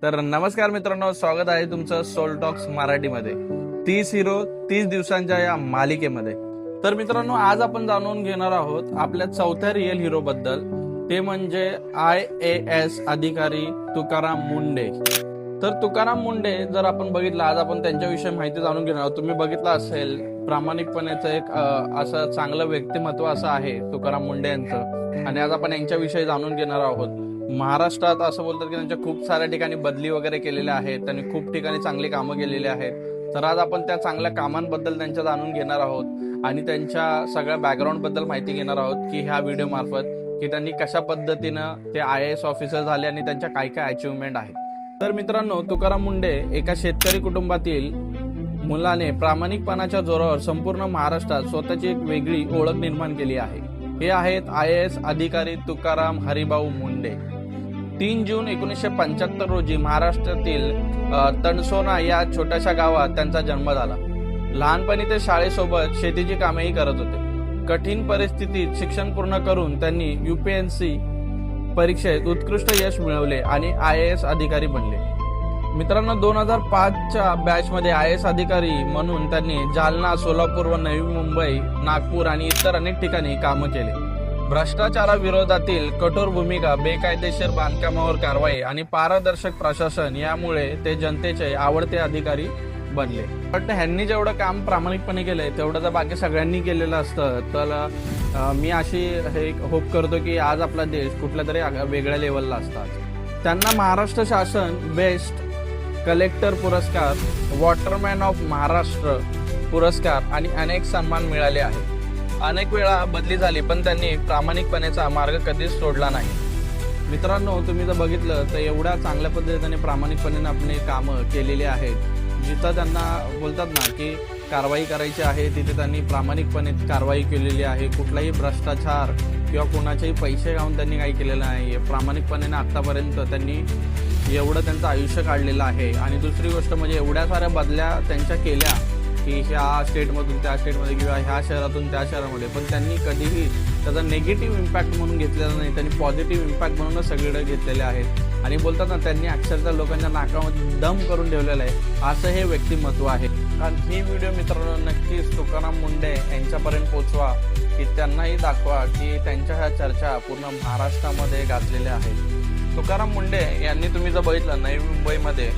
तर नमस्कार मित्रांनो, स्वागत आहे तुमचं सोल टॉक्स मराठीमध्ये 30 हिरो 30 दिवसांच्या या मालिकेमध्ये. तर मित्रांनो, आज आपण जाणून घेणार आहोत आपल्या चौथ्या रिअल हिरो बद्दल. ते म्हणजे IAS अधिकारी तुकाराम मुंडे. तर तुकाराम मुंडे जर आपण बघितलं, आज आपण त्यांच्याविषयी माहिती जाणून घेणार आहोत. तुम्ही बघितलं असेल, प्रामाणिकपणेचं एक असं चांगलं व्यक्तिमत्व असं आहे तुकाराम मुंडे यांचं, आणि आज आपण यांच्याविषयी जाणून घेणार आहोत. महाराष्ट्रात असं बोलतात की त्यांच्या खूप साऱ्या ठिकाणी बदली वगैरे केलेल्या आहेत, त्यांनी खूप ठिकाणी चांगली कामं केलेली आहेत. तर आज आपण त्या चांगल्या कामांबद्दल त्यांच्या जाणून घेणार आहोत आणि त्यांच्या सगळ्या बॅकग्राऊंड बद्दल माहिती घेणार आहोत की ह्या व्हिडिओ मार्फत की त्यांनी कशा पद्धतीनं ते IAS ऑफिसर झाले आणि त्यांच्या काय काय अचिव्हमेंट आहेत. तर मित्रांनो, तुकाराम मुंडे एका शेतकरी कुटुंबातील मुलाने प्रामाणिकपणाच्या जोरावर संपूर्ण महाराष्ट्रात स्वतःची एक वेगळी ओळख निर्माण केली आहे. हे आहेत IAS अधिकारी तुकाराम हरिभाऊ मुंडे. 3 जून 1975 रोजी महाराष्ट्रातील तणसोना या छोट्याशा गावात त्यांचा जन्म झाला. लहानपणी ते शाळेसोबत शेतीची कामेही करत होते. कठीण परिस्थितीत शिक्षण पूर्ण करून त्यांनी UPSC परीक्षेत उत्कृष्ट यश मिळवले आणि IAS अधिकारी बनले. मित्रांनो, 2005च्या बॅचमध्ये IAS अधिकारी म्हणून त्यांनी जालना, सोलापूर व नवी मुंबई, नागपूर आणि इतर अनेक ठिकाणी कामं केले. भ्रष्टाचाराविरोधातील कठोर भूमिका, बेकायदेशीर बांधकामावर कारवाई आणि पारदर्शक प्रशासन यामुळे ते जनतेचे आवडते अधिकारी बनले. पण ह्यांनी जेवढं काम प्रामाणिकपणे केलंय तेवढं तर बाकी सगळ्यांनी केलेलं असतं. तर मी अशी हे होप करतो की आज आपला देश कुठल्या तरी वेगळ्या लेवलला असतात. त्यांना महाराष्ट्र शासन बेस्ट कलेक्टर पुरस्कार, वॉटरमॅन ऑफ महाराष्ट्र पुरस्कार आणि अनेक सन्मान मिळाले आहेत. अनेक वेळा बदली झाली, पण त्यांनी प्रामाणिकपणेचा मार्ग कधीच सोडला नाही. मित्रांनो, तुम्ही जर बघितलं तर एवढ्या चांगल्या पद्धतीने प्रामाणिकपणे आपली कामं केलेली आहेत. जिथं त्यांना बोलतात ना की कारवाई करायची आहे, तिथे त्यांनी प्रामाणिकपणे कारवाई केलेली आहे. कुठलाही भ्रष्टाचार किंवा कोणाचेही पैसे घालून त्यांनी काही केलेलं नाही. प्रामाणिकपणे आत्तापर्यंत त्यांनी एवढं त्यांचं आयुष्य काढलेलं आहे. आणि दुसरी गोष्ट म्हणजे एवढ्या साऱ्या बदल्या त्यांच्या केल्या की ह्या स्टेटमधून त्या स्टेटमध्ये किंवा ह्या शहरातून त्या शहरामध्ये, पण त्यांनी कधीही त्याचा निगेटिव्ह इम्पॅक्ट म्हणून घेतलेला नाही. त्यांनी पॉझिटिव्ह इम्पॅक्ट म्हणूनच सगळीकडे घेतलेले आहेत. आणि बोलतात ना, त्यांनी अक्षरशः लोकांच्या नाकामध्ये दम करून ठेवलेलं आहे. असं हे व्यक्तिमत्व आहे. आणि ही व्हिडिओ मित्रांनो नक्कीच तुकाराम मुंडे यांच्यापर्यंत पोहोचवा, की त्यांनाही दाखवा की त्यांच्या ह्या चर्चा पूर्ण महाराष्ट्रामध्ये गाजलेल्या आहेत. तुकाराम मुंडे यांनी, तुम्ही जर बघितलं, नवी मुंबईमध्ये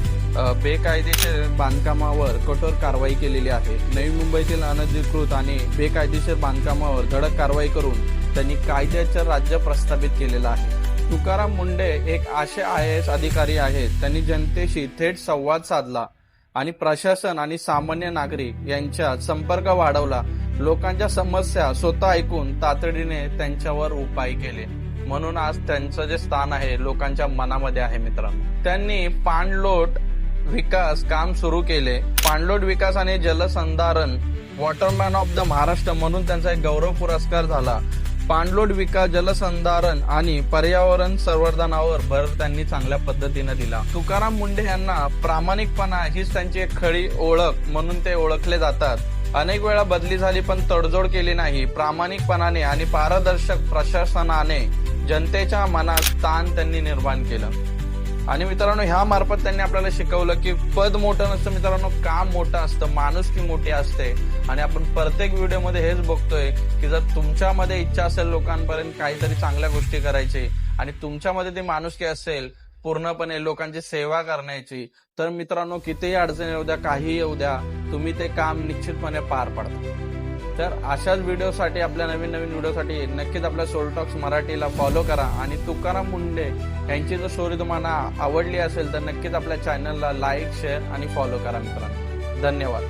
बेकायदेशीर बांधकामावर कठोर कारवाई केलेली आहे. नवी मुंबईतील अनधिकृत आणि बेकायदेशीर बांधकामावर धडक कारवाई करून त्यांनी कायद्याचं राज्य प्रस्थापित केलेलं आहे. तुकाराम मुंडे एक असे IAS अधिकारी आहेत, त्यांनी जनतेशी थेट संवाद साधला आणि प्रशासन आणि सामान्य नागरिक यांच्यात संपर्क वाढवला. लोकांच्या समस्या स्वतः ऐकून तातडीने त्यांच्यावर उपाय केले. म्हणून आज त्यांचं जे स्थान आहे लोकांच्या मनामध्ये आहे. मित्रांनो, त्यांनी पाणलोट विकास काम सुरू केले. पाणलोट विकास आणि जलसंधारण वॉटरमॅन ऑफ द महाराष्ट्र म्हणून त्यांचा एक गौरव पुरस्कार झाला. पाणलोट विकास, जलसंधारण आणि पर्यावरण संवर्धनावर भर त्यांनी चांगल्या पद्धतीने दिला. तुकाराम मुंडे यांना प्रामाणिकपणा हीच त्यांची एक खरी ओळख म्हणून ते ओळखले जातात. अनेक वेळा बदली झाली, पण तडजोड केली नाही. प्रामाणिकपणाने आणि पारदर्शक प्रशासनाने जनतेच्या मनात स्थान त्यांनी निर्माण केलं. आणि मित्रांनो, ह्या मार्फत त्यांनी आपल्याला शिकवलं की पद मोठं नसतं मित्रांनो, काम मोठं असतं, माणुसकी मोठी असते. आणि आपण प्रत्येक व्हिडिओमध्ये हेच बघतोय की जर तुमच्यामध्ये इच्छा असेल लोकांपर्यंत काहीतरी चांगल्या गोष्टी करायची आणि तुमच्यामध्ये ती माणुसकी असेल पूर्णपणे लोकांची सेवा करण्याची, तर मित्रांनो, कितीही अडचणी येऊ द्या, काही येऊ द्या, तुम्ही ते काम निश्चितपणे पार पाडता. तर अशाच व्हिडिओसाठी, आपल्या नवीन व्हिडिओसाठी नक्कीच आपल्या सोल टॉक्स मराठीला फॉलो करा. आणि तुकाराम मुंडे यांची जर स्टोरी तुम्हाला आवडली असेल तर नक्कीच आपल्या चॅनलला लाईक, शेअर आणि फॉलो करा मित्रांनो. धन्यवाद.